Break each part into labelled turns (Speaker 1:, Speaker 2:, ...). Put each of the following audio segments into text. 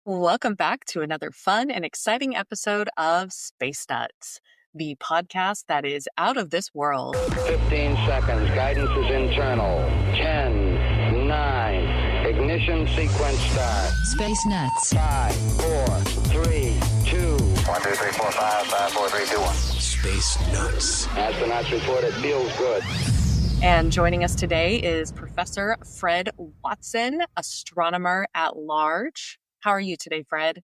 Speaker 1: Welcome back to another fun and exciting episode of Space Nuts, the podcast that is out of this world.
Speaker 2: 15 seconds. Guidance is internal. 10, 9. Ignition sequence start.
Speaker 3: Space Nuts.
Speaker 2: 5, 4, 3, 2.
Speaker 4: 1, 2, 3, 4, 5, 5, 4, 3, 2, 1.
Speaker 5: Space Nuts.
Speaker 2: Astronauts report it feels good.
Speaker 1: And joining us today is Professor Fred Watson, astronomer at large. How are you today, Fred?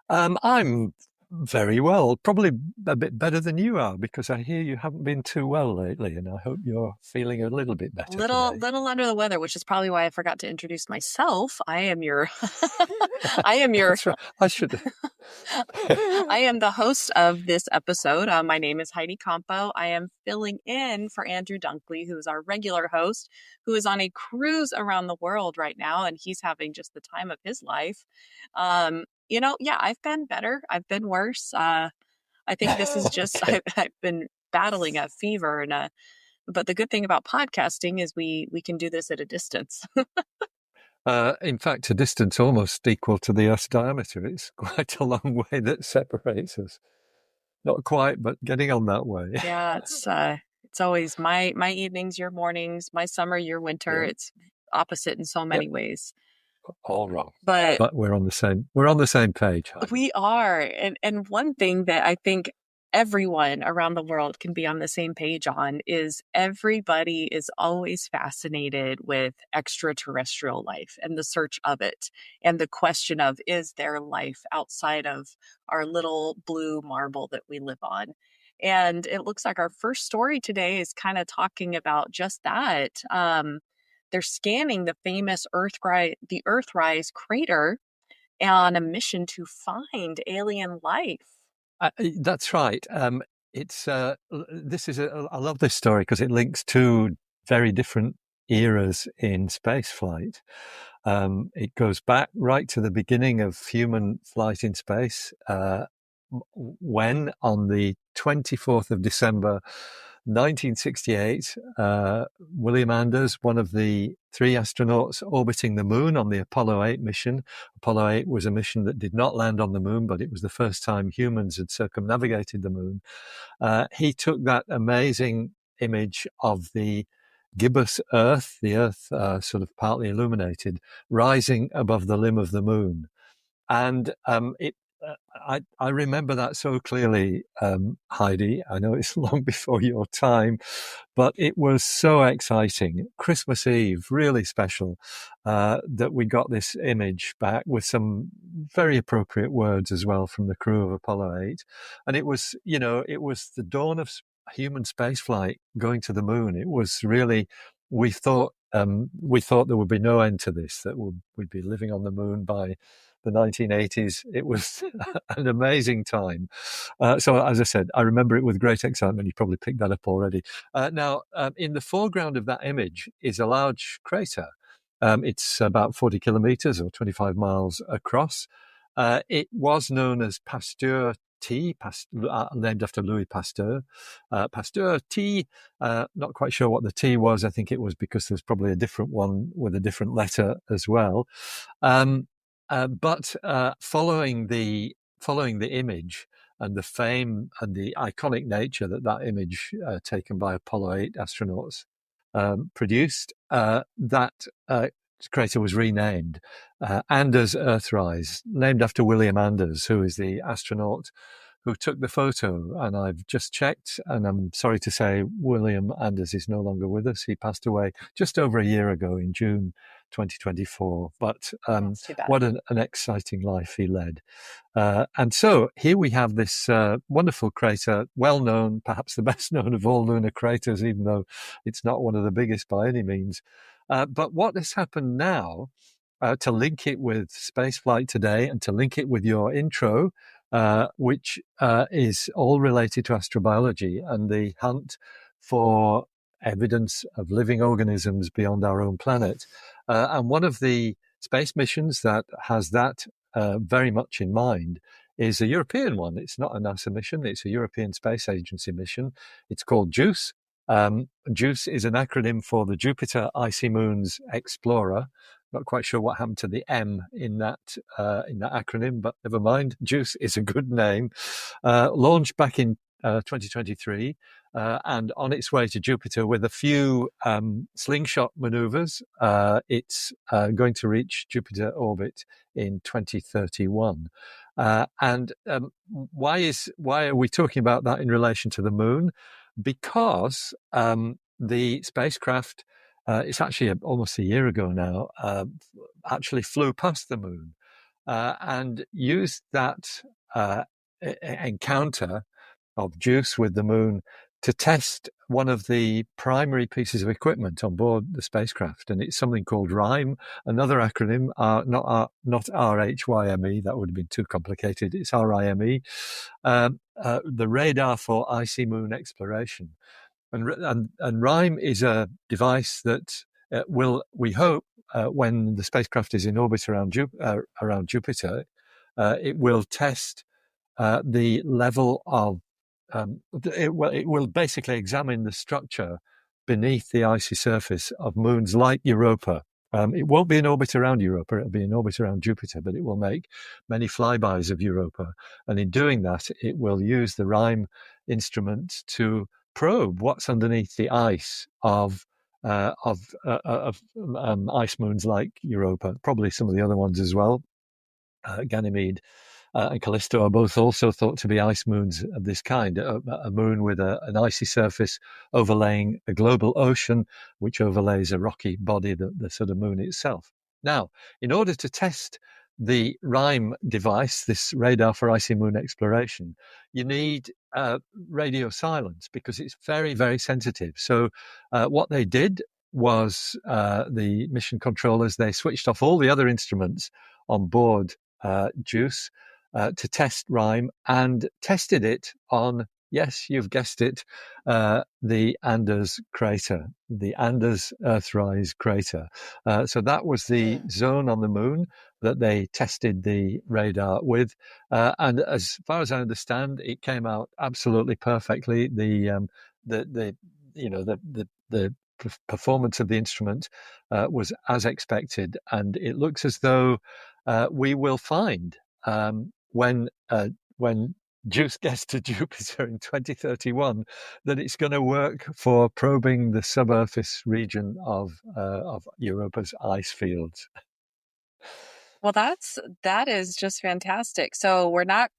Speaker 5: I'm very well, probably a bit better than you are, because I hear you haven't been too well lately, and I hope you're feeling a little bit better today.
Speaker 1: Little under the weather, which is probably why I forgot to introduce myself. I am your
Speaker 5: That's right. I should.
Speaker 1: I am the host of this episode. My name is Heidi Campo. I am filling in for Andrew Dunkley, who is our regular host, who is on a cruise around the world right now, and he's having just the time of his life. I've been better. I've been worse. I think this is just,
Speaker 5: Okay.
Speaker 1: I've been battling a fever but the good thing about podcasting is we can do this at a distance.
Speaker 5: In fact, a distance almost equal to the Earth's diameter. It's quite a long way that separates us. Not quite, but getting on that way.
Speaker 1: Yeah, it's always my evenings, your mornings, my summer, your winter.
Speaker 5: Yeah.
Speaker 1: It's opposite in so many ways.
Speaker 5: All wrong.
Speaker 1: But
Speaker 5: But we're on the same page. Heidi.
Speaker 1: we are. And one thing that I think everyone around the world can be on the same page on is everybody is always fascinated with extraterrestrial life and the search of it and the question of, is there life outside of our little blue marble that we live on? And it looks like our first story today is kind of talking about just that. They're scanning the famous Earthrise Crater on a mission to find alien life.
Speaker 5: That's right. It's this is I love this story because it links two very different eras in space flight. It goes back right to the beginning of human flight in space, when on the 24th of December 1968, William Anders, one of the three astronauts orbiting the moon on the Apollo 8 mission. Apollo 8 was a mission that did not land on the moon, but it was the first time humans had circumnavigated the moon. He took that amazing image of the gibbous Earth, the Earth sort of partly illuminated, rising above the limb of the moon. And I remember that so clearly, Heidi. I know it's long before your time, but it was so exciting. Christmas Eve, really special, that we got this image back with some very appropriate words as well from the crew of Apollo 8. And it was the dawn of human spaceflight going to the moon. It was really, we thought there would be no end to this, that we'd be living on the moon by the 1980s. It was an amazing time. So, as I said, I remember it with great excitement. You probably picked that up already. Now, in the foreground of that image is a large crater. It's about 40 kilometers or 25 miles across. It was known as Pasteur T, named after Louis Pasteur. Pasteur T, not quite sure what the T was. I think it was because there's probably a different one with a different letter as well. But following the image and the fame and the iconic nature that image taken by Apollo 8 astronauts produced, that crater was renamed Anders Earthrise, named after William Anders, who is the astronaut who took the photo. And I've just checked, and I'm sorry to say William Anders is no longer with us. He passed away just over a year ago in June 2024. But
Speaker 1: That's too bad.
Speaker 5: what an exciting life he led. And so here we have this wonderful crater, well known, perhaps the best known of all lunar craters, even though it's not one of the biggest by any means. But what has happened now, to link it with spaceflight today and to link it with your intro, which is all related to astrobiology and the hunt for evidence of living organisms beyond our own planet. And one of the space missions that has that very much in mind is a European one. It's not a NASA mission. It's a European Space Agency mission. It's called JUICE. JUICE is an acronym for the Jupiter Icy Moons Explorer. Not quite sure what happened to the M in that acronym, but never mind. JUICE is a good name. Launched back in 2023 and on its way to Jupiter with a few slingshot maneuvers. It's going to reach Jupiter orbit in 2031. And why are we talking about that in relation to the moon? Because the spacecraft, it's actually almost a year ago now, actually flew past the moon and used that encounter of JUICE with the moon to test one of the primary pieces of equipment on board the spacecraft. And it's something called RHYME, another acronym, not RHYME, that would have been too complicated. It's RIME, the Radar for Icy Moon Exploration. And RHYME is a device that will, we hope, when the spacecraft is in orbit around Jupiter, it will test the level of it will basically examine the structure beneath the icy surface of moons like Europa. It won't be in orbit around Europa, it'll be in orbit around Jupiter, but it will make many flybys of Europa. And in doing that, it will use the RHYME instrument to probe what's underneath the ice of ice moons like Europa, probably some of the other ones as well. Ganymede and Callisto are both also thought to be ice moons of this kind, a moon with an icy surface overlaying a global ocean, which overlays a rocky body, the sort of moon itself. Now, in order to test the RHYME device, this radar for icy moon exploration, you need radio silence because it's very, very sensitive. So what they did was the mission controllers, they switched off all the other instruments on board JUICE to test RHYME and tested it on, yes, you've guessed it, the Anders crater, the Anders Earthrise crater. So that was the zone on the moon that they tested the radar with, and as far as I understand, it came out absolutely perfectly. The performance of the instrument was as expected, and it looks as though we will find when JUICE gets to Jupiter in 2031 that it's going to work for probing the subsurface region of Europa's ice fields.
Speaker 1: Well, that is just fantastic. So we're not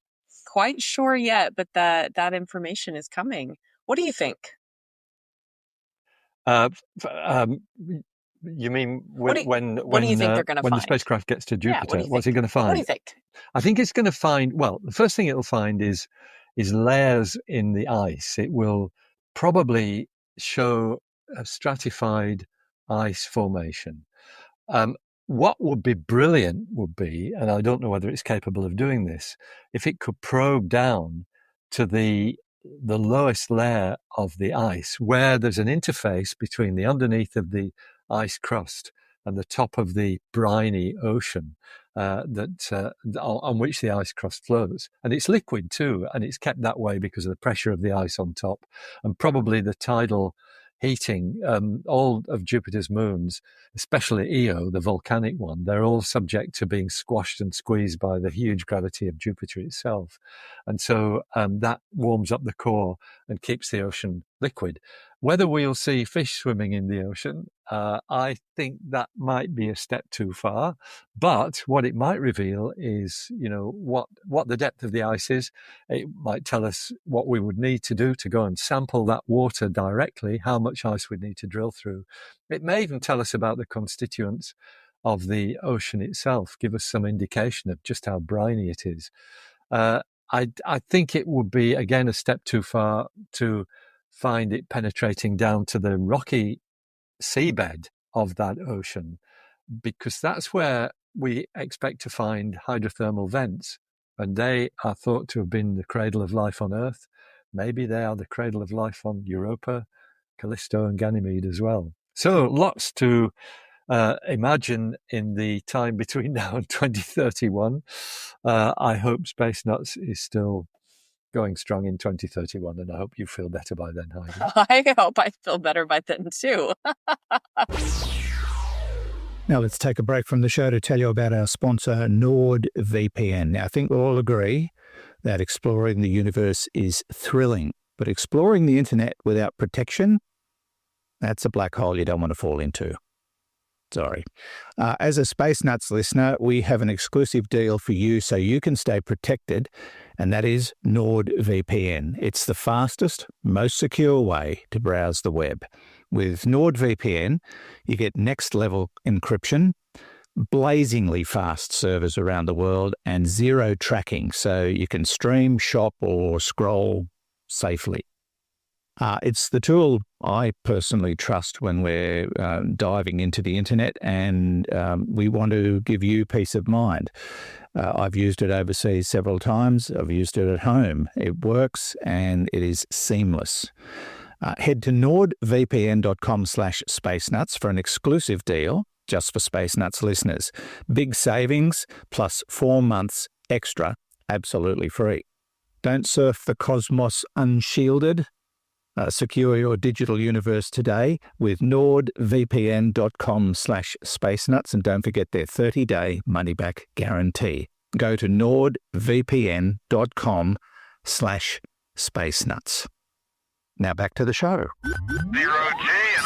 Speaker 1: quite sure yet, but that information is coming. What do you think?
Speaker 5: You mean
Speaker 1: What do you think they're going to
Speaker 5: when
Speaker 1: find?
Speaker 5: the spacecraft gets to Jupiter? What's it going to find?
Speaker 1: What do you think?
Speaker 5: I think it's going to find, well, the first thing it'll find is layers in the ice. It will probably show a stratified ice formation. What would be brilliant would be, and I don't know whether it's capable of doing this, if it could probe down to the lowest layer of the ice, where there's an interface between the underneath of the ice crust and the top of the briny ocean on which the ice crust flows. And it's liquid too, and it's kept that way because of the pressure of the ice on top and probably the tidal heating. All of Jupiter's moons, especially Io, the volcanic one, they're all subject to being squashed and squeezed by the huge gravity of Jupiter itself. And so that warms up the core and keeps the ocean liquid. Whether we'll see fish swimming in the ocean, I think that might be a step too far. But what it might reveal is, what the depth of the ice is. It might tell us what we would need to do to go and sample that water directly, how much ice we'd need to drill through. It may even tell us about the constituents of the ocean itself, give us some indication of just how briny it is. I think it would be, again, a step too far to find it penetrating down to the rocky seabed of that ocean, because that's where we expect to find hydrothermal vents, and they are thought to have been the cradle of life on Earth. Maybe they are the cradle of life on Europa, Callisto and Ganymede as well. So lots to imagine in the time between now and 2031. I hope Space Nuts is still going strong in 2031, and I hope you feel better by then, Heidi.
Speaker 1: I hope I feel better by then too.
Speaker 3: Now let's take a break from the show to tell you about our sponsor, NordVPN. Now I think we'll all agree that exploring the universe is thrilling, but exploring the internet without protection, that's a black hole you don't want to fall into. Sorry. As a Space Nuts listener, we have an exclusive deal for you so you can stay protected, and that is NordVPN. It's the fastest, most secure way to browse the web. With NordVPN, you get next-level encryption, blazingly fast servers around the world, and zero tracking, so you can stream, shop, or scroll safely. It's the tool I personally trust when we're diving into the internet, and we want to give you peace of mind. I've used it overseas several times. I've used it at home. It works and it is seamless. Head to nordvpn.com/spacenuts for an exclusive deal just for Space Nuts listeners. Big savings plus 4 months extra, absolutely free. Don't surf the cosmos unshielded. Secure your digital universe today with nordvpn.com/spacenuts, and don't forget their 30-day money-back guarantee. Go to nordvpn.com/spacenuts. Now back to the show.
Speaker 4: 0G, and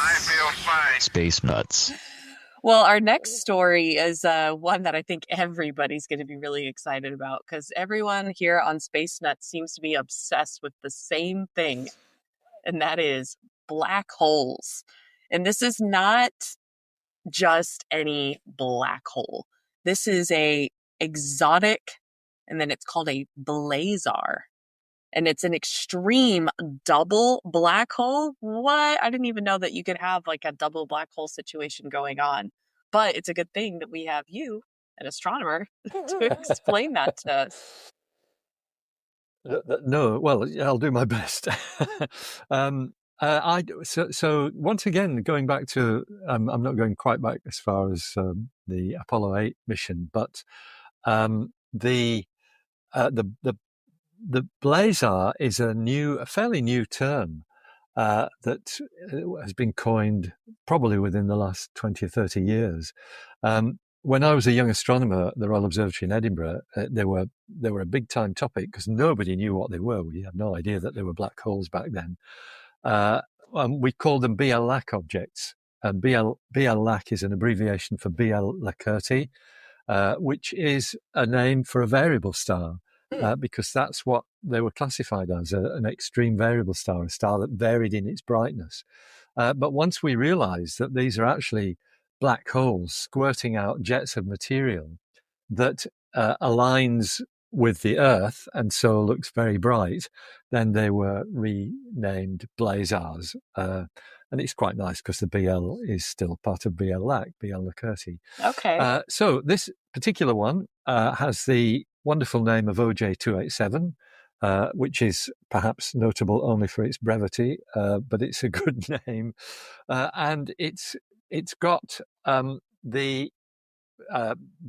Speaker 4: I feel fine.
Speaker 6: Space Nuts.
Speaker 1: Well, our next story is one that I think everybody's going to be really excited about, because everyone here on Space Nuts seems to be obsessed with the same thing, and that is black holes. And this is not just any black hole. This is a exotic, and then it's called a blazar. And it's an extreme double black hole. What? I didn't even know that you could have like a double black hole situation going on. But it's a good thing that we have you, an astronomer, to explain that to us.
Speaker 5: No, well, I'll do my best. So once again, going back to, I'm not going quite back as far as the Apollo 8 mission, but the blazar is a fairly new term that has been coined probably within the last 20 or 30 years. When I was a young astronomer at the Royal Observatory in Edinburgh, they were a big time topic because nobody knew what they were. We had no idea that they were black holes back then. We called them BL-LAC objects. And BL-LAC is an abbreviation for BL Lacerti, which is a name for a variable star, because that's what they were classified as, an extreme variable star, a star that varied in its brightness. But once we realized that these are actually black holes squirting out jets of material that aligns with the Earth and so looks very bright, then they were renamed blazars. And it's quite nice because the BL is still part of BL-LAC, BL Lacerti.
Speaker 1: Okay.
Speaker 5: So this particular one has the wonderful name of OJ287, which is perhaps notable only for its brevity, but it's a good name. And it's got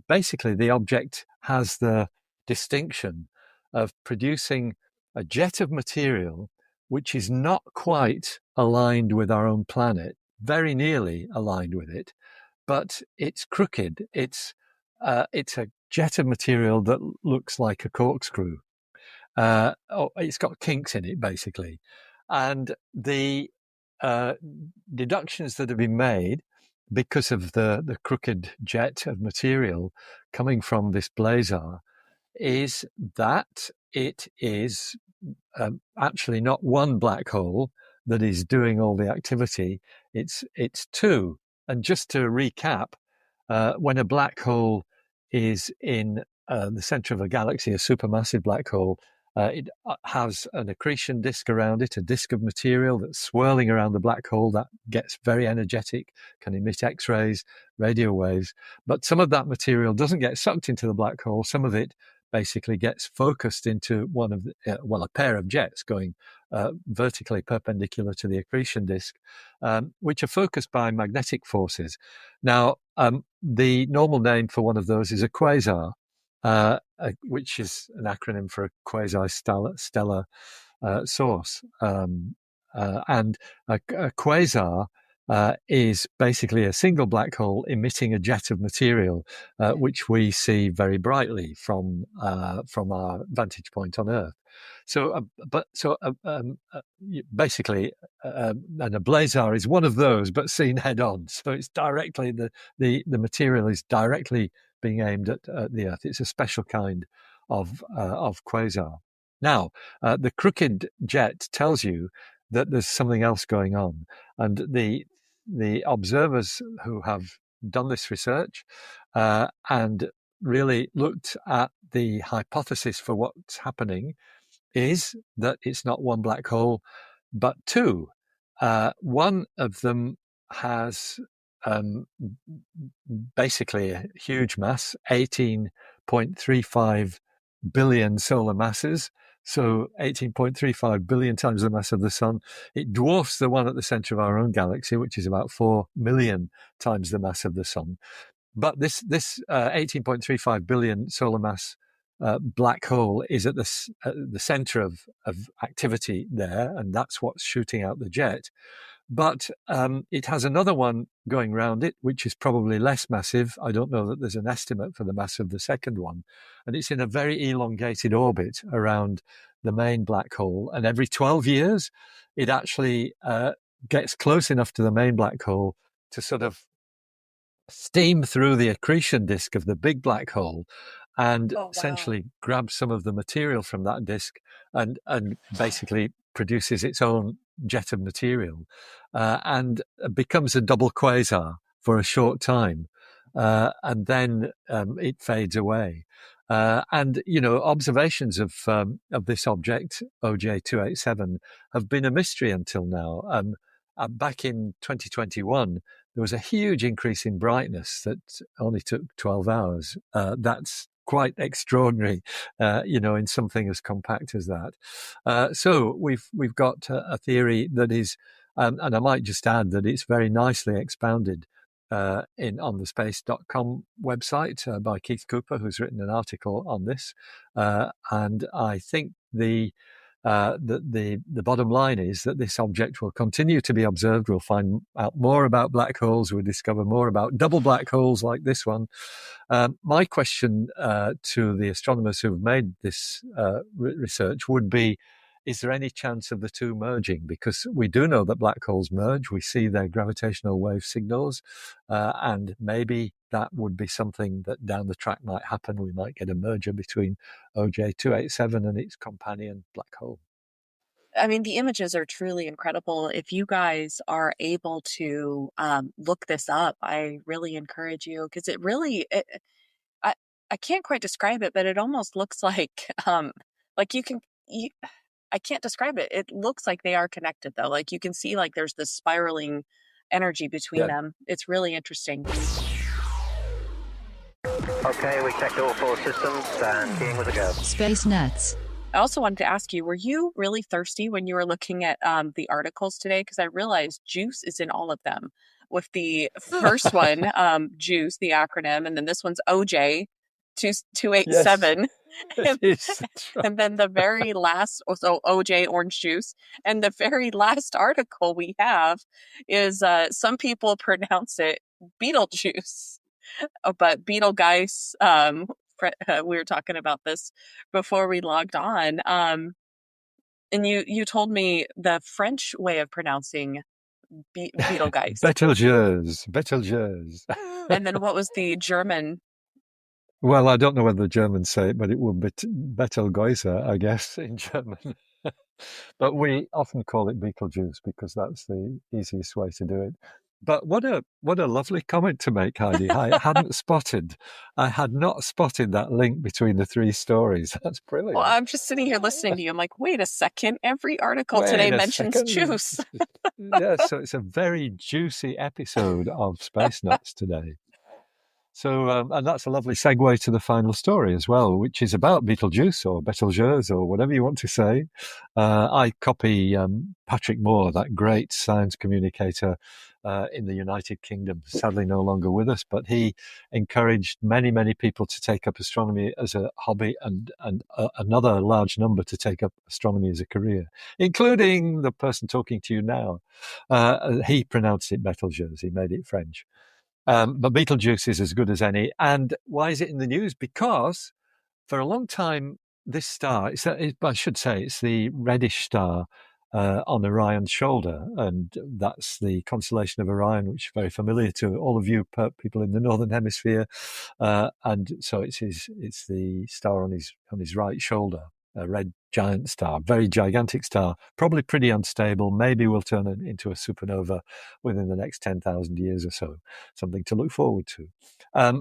Speaker 5: basically the object has the distinction of producing a jet of material which is not quite aligned with our own planet, very nearly aligned with it, but it's crooked. It's a jet of material that looks like a corkscrew. It's got kinks in it, basically. And the deductions that have been made because of the crooked jet of material coming from this blazar is that it is actually not one black hole that is doing all the activity. It's two. And just to recap, when a black hole is in the center of a galaxy, a supermassive black hole, it has an accretion disk around it, a disk of material that's swirling around the black hole that gets very energetic, can emit X-rays, radio waves. But some of that material doesn't get sucked into the black hole. Some of it basically gets focused into a pair of jets going vertically perpendicular to the accretion disk, which are focused by magnetic forces. Now, the normal name for one of those is a quasar, which is an acronym for a quasi-stellar source. And a quasar is basically a single black hole emitting a jet of material, which we see very brightly from our vantage point on Earth. Basically, and a blazar is one of those, but seen head on. So it's directly the material is directly being aimed at the Earth. It's a special kind of quasar. Now, the crooked jet tells you that there's something else going on, and the observers who have done this research and really looked at the hypothesis for what's happening is that it's not one black hole, but two. One of them has basically a huge mass, 18.35 billion solar masses. So 18.35 billion times the mass of the sun. It dwarfs the one at the center of our own galaxy, which is about 4 million times the mass of the sun. But this 18.35 billion solar mass black hole is at the center of activity there, and that's what's shooting out the jet. But it has another one going around it, which is probably less massive. I don't know that there's an estimate for the mass of the second one. And it's in a very elongated orbit around the main black hole. And every 12 years, it actually gets close enough to the main black hole to sort of steam through the accretion disk of the big black hole and essentially grab some of the material from that disk and basically produces its own jet of material and becomes a double quasar for a short time. And then it fades away. And, observations of this object, OJ287, have been a mystery until now. Back in 2021, there was a huge increase in brightness that only took 12 hours. That's quite extraordinary, in something as compact as that. So we've got a theory that is, and I might just add that it's very nicely expounded on the space.com website by Keith Cooper, who's written an article on this. And I think the bottom line is that this object will continue to be observed. We'll find out more about black holes. We'll discover more about double black holes like this one. My question to the astronomers who have made this research would be, is there any chance of the two merging? Because we do know that black holes merge. We see their gravitational wave signals, and maybe that would be something that down the track might happen. We might get a merger between OJ287 and its companion black hole.
Speaker 1: I mean, the images are truly incredible. If you guys are able to look this up, I really encourage you, because I can't quite describe it, but it almost looks like I can't describe it. It looks like they are connected, though. Like you can see, like there's this spiraling energy between them. It's really interesting.
Speaker 4: Okay, we checked all 4 systems and keying with a go.
Speaker 6: Space Nuts.
Speaker 1: I also wanted to ask you, were you really thirsty when you were looking at the articles today? Because I realized juice is in all of them. With the first one, juice, the acronym, and then this one's OJ 287.
Speaker 5: Yes.
Speaker 1: And then the very last, so OJ orange juice, and the very last article we have is some people pronounce it Betelgeuse, but Betelgeuse. We were talking about this before we logged on, and you told me the French way of pronouncing Betelgeuse.
Speaker 5: Betelgeuse.
Speaker 1: And then what was the German?
Speaker 5: Well, I don't know whether the Germans say it, but it would be Betelgeuse, I guess, in German. But we often call it Betelgeuse because that's the easiest way to do it. But what a lovely comment to make, Heidi. I had not spotted that link between the 3 stories. That's brilliant.
Speaker 1: Well, I'm just sitting here listening to you. I'm like, wait a second. Every article today mentions juice.
Speaker 5: Yeah, so it's a very juicy episode of Space Nuts today. So, and that's a lovely segue to the final story as well, which is about Betelgeuse or Betelgeuse or whatever you want to say. I copy Patrick Moore, that great science communicator, in the United Kingdom, sadly no longer with us, but he encouraged many, many people to take up astronomy as a hobby and another large number to take up astronomy as a career, including the person talking to you now. He pronounced it Betelgeuse. He made it French. But Betelgeuse is as good as any. And why is it in the news? Because for a long time, this star, I should say, it's the reddish star on Orion's shoulder. And that's the constellation of Orion, which is very familiar to all of you people in the Northern Hemisphere. And so it's the star on his right shoulder, a red giant star, very gigantic star, probably pretty unstable. Maybe will turn it into a supernova within the next 10,000 years or so. Something to look forward to.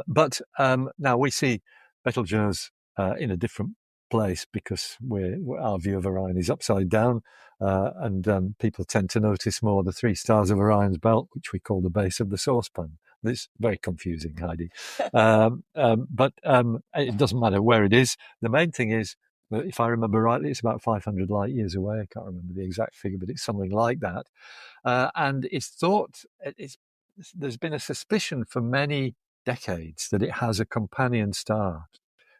Speaker 5: But now we see Betelgeuse in a different place because our view of Orion is upside down, and people tend to notice more the three stars of Orion's belt, which we call the base of the saucepan. It's very confusing, Heidi. But it doesn't matter where it is. The main thing is, if I remember rightly, it's about 500 light years away. I can't remember the exact figure, but it's something like that. And it's thought, there's been a suspicion for many decades that it has a companion star.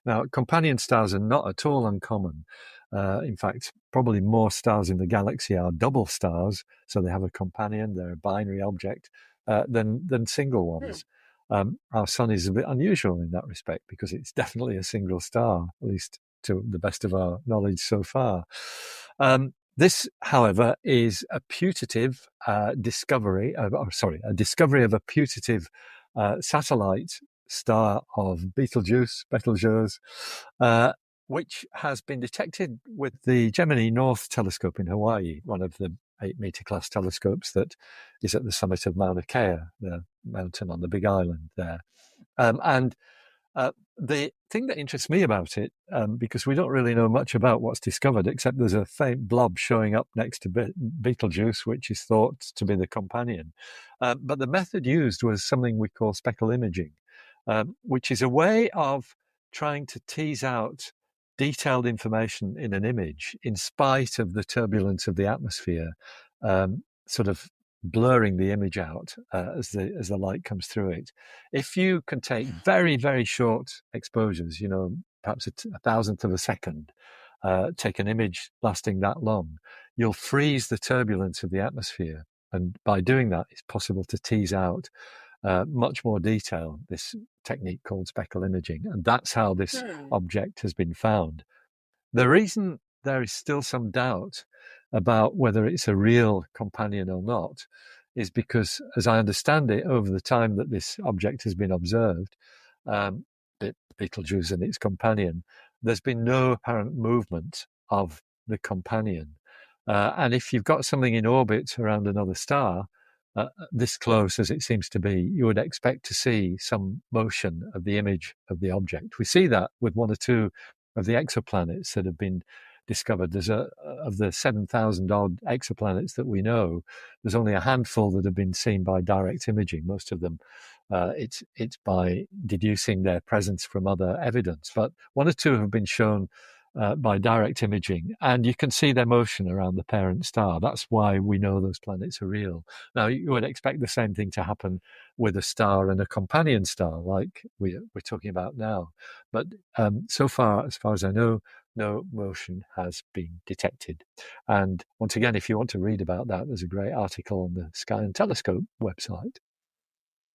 Speaker 5: Now, companion stars are not at all uncommon. In fact, probably more stars in the galaxy are double stars, so they have a companion, they're a binary object, than single ones. Our sun is a bit unusual in that respect because it's definitely a single star, at least to the best of our knowledge so far. This, however, is a putative discovery of a putative satellite star of Betelgeuse, which has been detected with the Gemini North telescope in Hawaii, one of the 8-meter class telescopes that is at the summit of Mauna Kea, the mountain on the Big Island there. And the thing that interests me about it, because we don't really know much about what's discovered, except there's a faint blob showing up next to Betelgeuse, which is thought to be the companion. But the method used was something we call speckle imaging, which is a way of trying to tease out detailed information in an image in spite of the turbulence of the atmosphere, sort of blurring the image out as the light comes through it. If you can take very, very short exposures, perhaps a thousandth of a second, take an image lasting that long, you'll freeze the turbulence of the atmosphere. And by doing that, it's possible to tease out much more detail, this technique called speckle imaging. And that's how this object has been found. The reason there is still some doubt about whether it's a real companion or not is because, as I understand it, over the time that this object has been observed, Betelgeuse and its companion, there's been no apparent movement of the companion. And if you've got something in orbit around another star, this close as it seems to be, you would expect to see some motion of the image of the object. We see that with one or two of the exoplanets that have been discovered. There's of the 7,000 odd exoplanets that we know, there's only a handful that have been seen by direct imaging. Most of them, it's by deducing their presence from other evidence. But one or two have been shown by direct imaging, and you can see their motion around the parent star. That's why we know those planets are real. Now, you would expect the same thing to happen with a star and a companion star like we're talking about now. But so far, as far as I know, no motion has been detected. And once again, if you want to read about that, there's a great article on the Sky and Telescope website.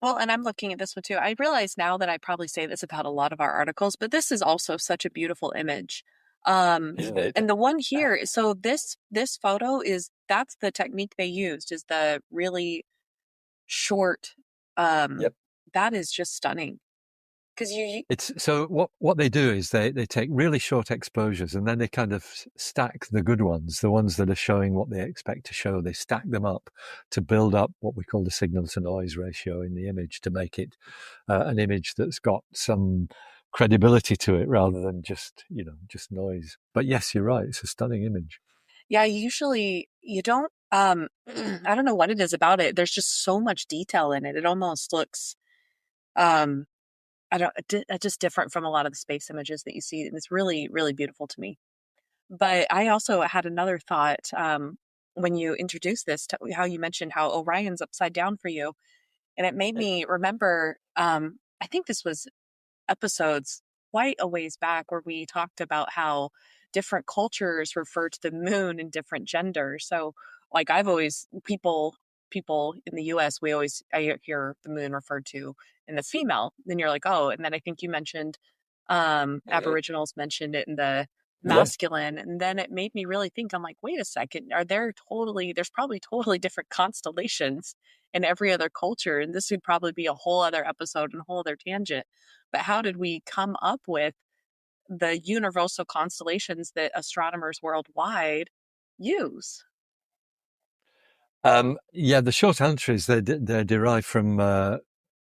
Speaker 1: Well, and I'm looking at this one too. I realize now that I probably say this about a lot of our articles, but this is also such a beautiful image. And the one here, so this photo that's the technique they used, is the really short.
Speaker 5: Yep.
Speaker 1: That is just stunning. Because
Speaker 5: it's so what they do is they take really short exposures and then they kind of stack the good ones, the ones that are showing what they expect to show. They stack them up to build up what we call the signal to noise ratio in the image to make it an image that's got some credibility to it rather than just noise. But yes, you're right. It's a stunning image.
Speaker 1: Yeah, usually you don't. I don't know what it is about it. There's just so much detail in it. It almost looks. Just different from a lot of the space images that you see. And it's really, really beautiful to me. But I also had another thought. when you introduced this, how you mentioned how Orion's upside down for you. And it made me remember, I think this was episodes quite a ways back where we talked about how different cultures refer to the moon in different genders. So like I've always people in the US, I hear the moon referred to in the female. Then you're like, oh, and then I think you mentioned Aboriginals mentioned it in the masculine. And then it made me really think, I'm like, wait a second, there's probably totally different constellations in every other culture. And this would probably be a whole other episode and a whole other tangent. But how did we come up with the universal constellations that astronomers worldwide use?
Speaker 5: The short answer is they're derived from, I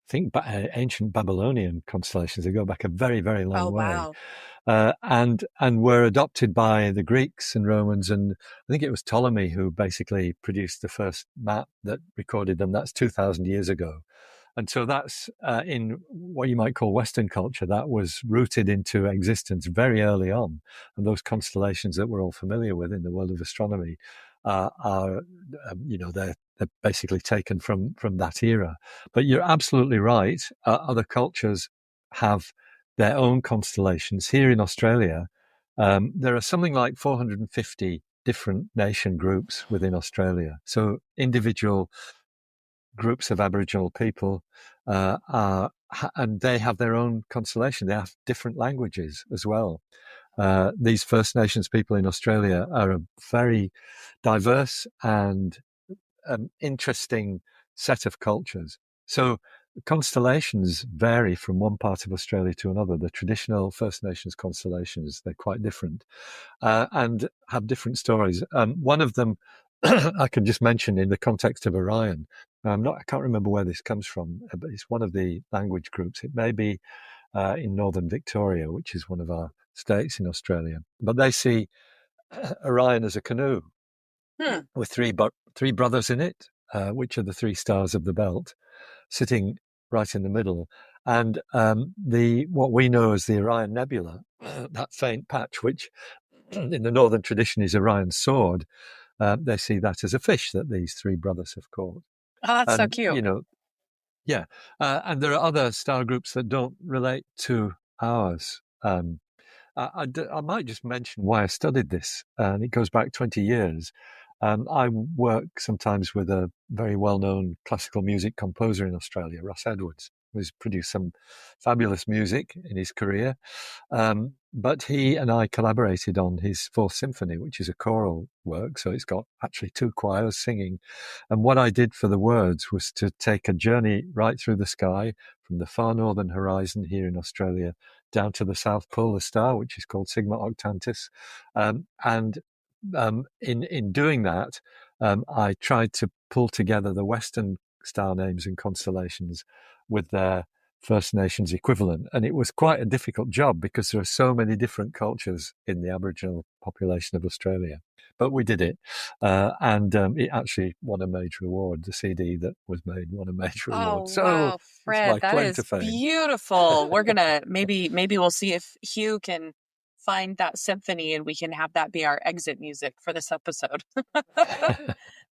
Speaker 5: think, ancient Babylonian constellations. They go back a very, very long way.
Speaker 1: Wow.
Speaker 5: And were adopted by the Greeks and Romans. And I think it was Ptolemy who basically produced the first map that recorded them. That's 2,000 years ago. And so that's in what you might call Western culture, that was rooted into existence very early on. And those constellations that we're all familiar with in the world of astronomy they're basically taken from that era. But you're absolutely right. Other cultures have their own constellations. Here in Australia, there are something like 450 different nation groups within Australia. So individual groups of Aboriginal people and they have their own constellation. They have different languages as well. These First Nations people in Australia are a very diverse and interesting set of cultures. So constellations vary from one part of Australia to another. The traditional First Nations constellations, they're quite different and have different stories. One of them I can just mention in the context of Orion. I can't remember where this comes from, but it's one of the language groups. It may be in northern Victoria, which is one of our states in Australia. But they see Orion as a canoe with three brothers in it, which are the three stars of the belt, sitting right in the middle. And what we know as the Orion Nebula, that faint patch, which in the northern tradition is Orion's sword, they see that as a fish that these three brothers have caught.
Speaker 1: Oh, that's so cute.
Speaker 5: And there are other star groups that don't relate to ours. I might just mention why I studied this, and it goes back 20 years. I work sometimes with a very well-known classical music composer in Australia, Ross Edwards, who's produced some fabulous music in his career. But he and I collaborated on his Fourth Symphony, which is a choral work. So it's got actually two choirs singing. And what I did for the words was to take a journey right through the sky from the far northern horizon here in Australia down to the South Polar Star, which is called Sigma Octantis. In doing that, I tried to pull together the Western star names and constellations with their First Nations equivalent. And it was quite a difficult job because there are so many different cultures in the Aboriginal population of Australia. But we did it. And it actually won a major award. The CD that was made won a major award. So
Speaker 1: wow, Fred, that is beautiful. We're going to, maybe we'll see if Hugh can find that symphony and we can have that be our exit music for this episode.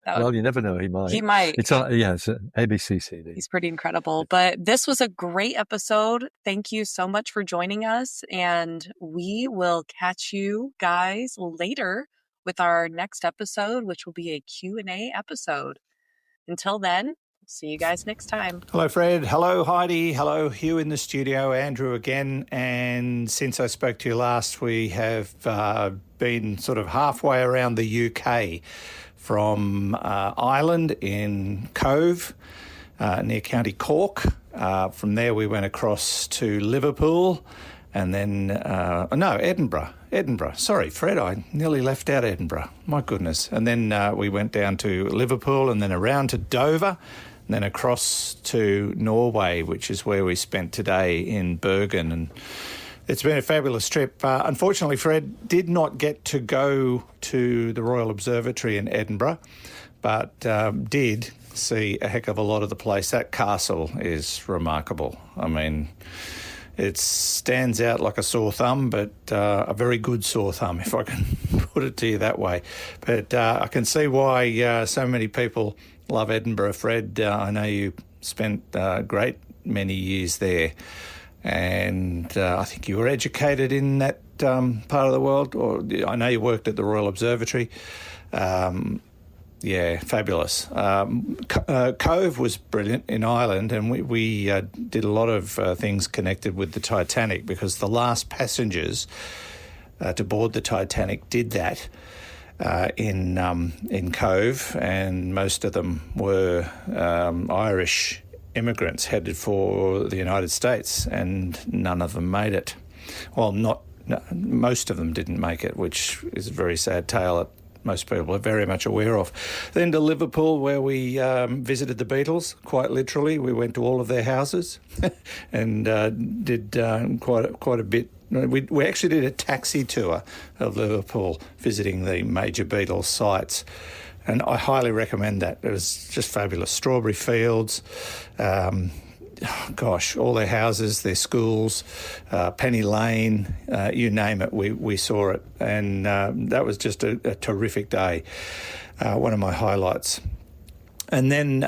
Speaker 5: Well, you never know. He might.
Speaker 1: He might.
Speaker 5: It's an ABC CD.
Speaker 1: He's pretty incredible. But this was a great episode. Thank you so much for joining us. And we will catch you guys later with our next episode, which will be a Q&A episode. Until then, see you guys next time.
Speaker 3: Hello, Fred. Hello, Heidi. Hello, Hugh in the studio. Andrew again. And since I spoke to you last, we have been sort of halfway around the UK from Ireland in Cove, near County Cork. From there, we went across to Liverpool and then, Edinburgh. Sorry, Fred, I nearly left out Edinburgh. My goodness. And then we went down to Liverpool and then around to Dover, and then across to Norway, which is where we spent today in Bergen. And it's been a fabulous trip. Unfortunately, Fred did not get to go to the Royal Observatory in Edinburgh, but did see a heck of a lot of the place. That castle is remarkable. I mean, It stands out like a sore thumb, but a very good sore thumb, if I can put it to you that way. But I can see why so many people love Edinburgh. Fred, I know you spent a great many years there, and I think you were educated in that part of the world, or I know you worked at the Royal Observatory. Yeah, fabulous. Cove was brilliant in Ireland, and we did a lot of things connected with the Titanic, because the last passengers to board the Titanic did that in Cove, and most of them were Irish immigrants headed for the United States, and none of them made it. Well, most of them didn't make it, which is a very sad tale that most people are very much aware of. Then to Liverpool, where we visited the Beatles, quite literally. We went to all of their houses and did quite a bit. We actually did a taxi tour of Liverpool, visiting the major Beatles sites, and I highly recommend that. It was just fabulous. Strawberry fields, all their houses, their schools, Penny Lane, you name it, we saw it. And that was just a terrific day, one of my highlights. And then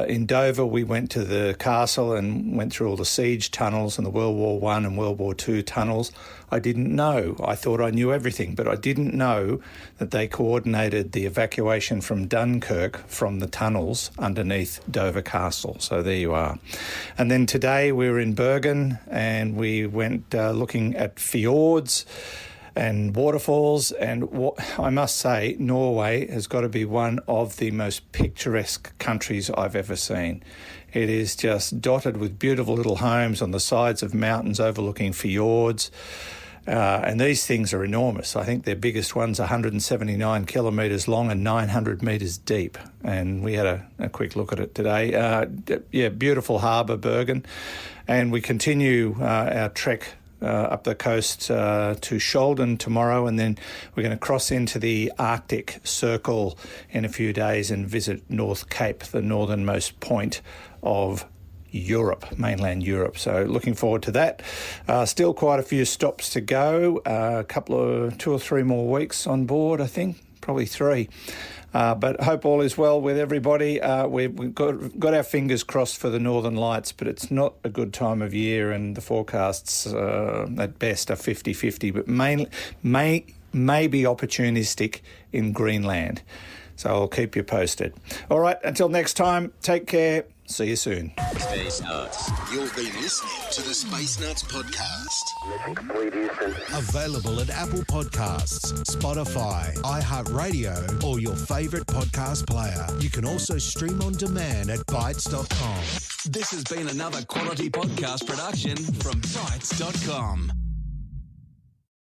Speaker 3: in Dover, we went to the castle and went through all the siege tunnels and the World War I and World War II tunnels. I didn't know. I thought I knew everything, but I didn't know that they coordinated the evacuation from Dunkirk from the tunnels underneath Dover Castle. So there you are. And then today we were in Bergen, and we went looking at fjords and waterfalls, and I must say, Norway has got to be one of the most picturesque countries I've ever seen. It is just dotted with beautiful little homes on the sides of mountains overlooking fjords, and these things are enormous. I think their biggest one's 179 kilometres long and 900 metres deep, and we had a quick look at it today. Beautiful harbour, Bergen, and we continue our trek up the coast to Skjolden tomorrow, and then we're going to cross into the Arctic Circle in a few days and visit North Cape, the northernmost point of Europe, mainland Europe. So looking forward to that. Still quite a few stops to go, a couple of 2 or 3 more weeks on board, I think, probably 3. But hope all is well with everybody. We've got our fingers crossed for the Northern Lights, but it's not a good time of year, and the forecasts at best are 50-50, but may be opportunistic in Greenland. So I'll keep you posted. All right, until next time, take care. See you soon.
Speaker 6: Space Nuts. You've been listening to the Space Nuts podcast.
Speaker 2: Mission complete, Houston.
Speaker 6: Available at Apple Podcasts, Spotify, iHeartRadio, or your favourite podcast player. You can also stream on demand at Bytes.com.
Speaker 7: This has been another quality podcast production from Bytes.com.